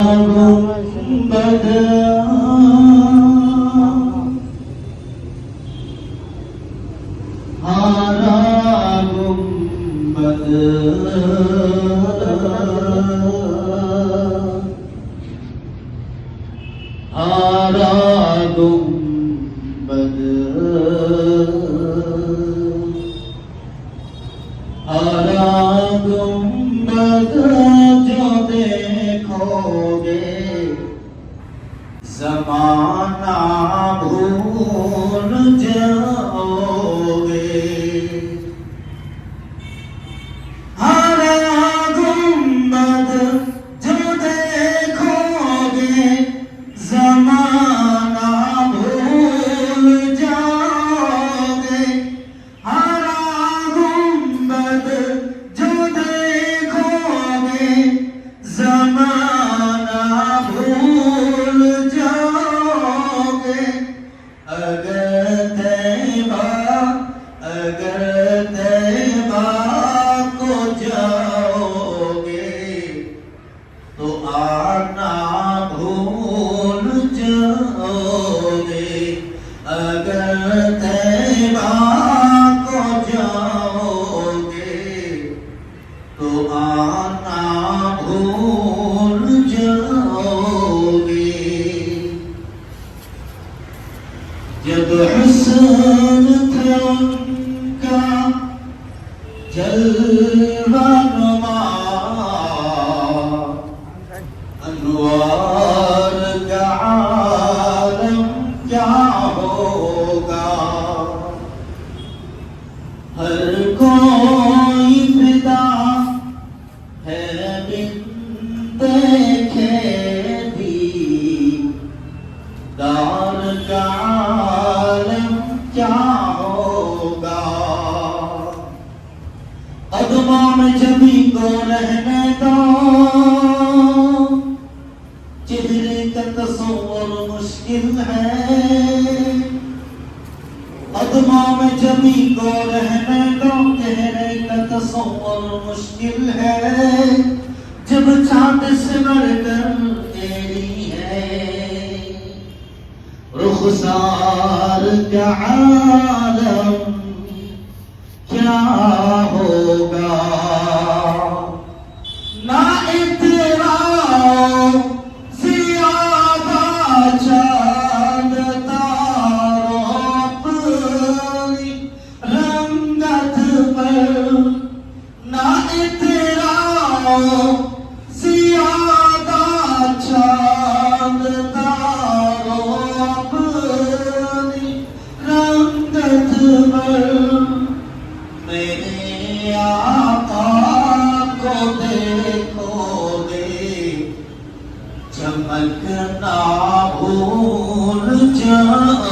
गुंबद हारा गुंबद हारा गुंबद हारा गुंबद जो देखोगे ज़माना भूल जाओगे। हारा गुंबद जो देखोगे ज़माना भूल जाओगे। हारा गुंबद जो देखोगे ज़माना भूल जाओगे। अगर तैबा को जाओगे तो आना भूल जाओगे। अगर तैबा को जाओगे तो आना भूल जाओगे। जब हुस्न था उनका जलवा नुमा अनवार का आलम क्या होगा। हर कोई फिदा है बिन देखे दीदार का आलम क्या होगा। कदमों में जमी को रहने दो, चेहरे का तस्वुर मुश्किल है। कदमों में जमी को रहने दो, चेहरे का तस्वुर मुश्किल है। जब चांद से बढ़कर तेरी है रुखसार का आलम क्या होगा। ना इतना ज़्यादा चांद तारों अपनी रंगत पर, ना इतना ज़्यादा चांद तारों अपनी रंगत पर। मेरे आका को देखोगे चमकना भूल जाओगे।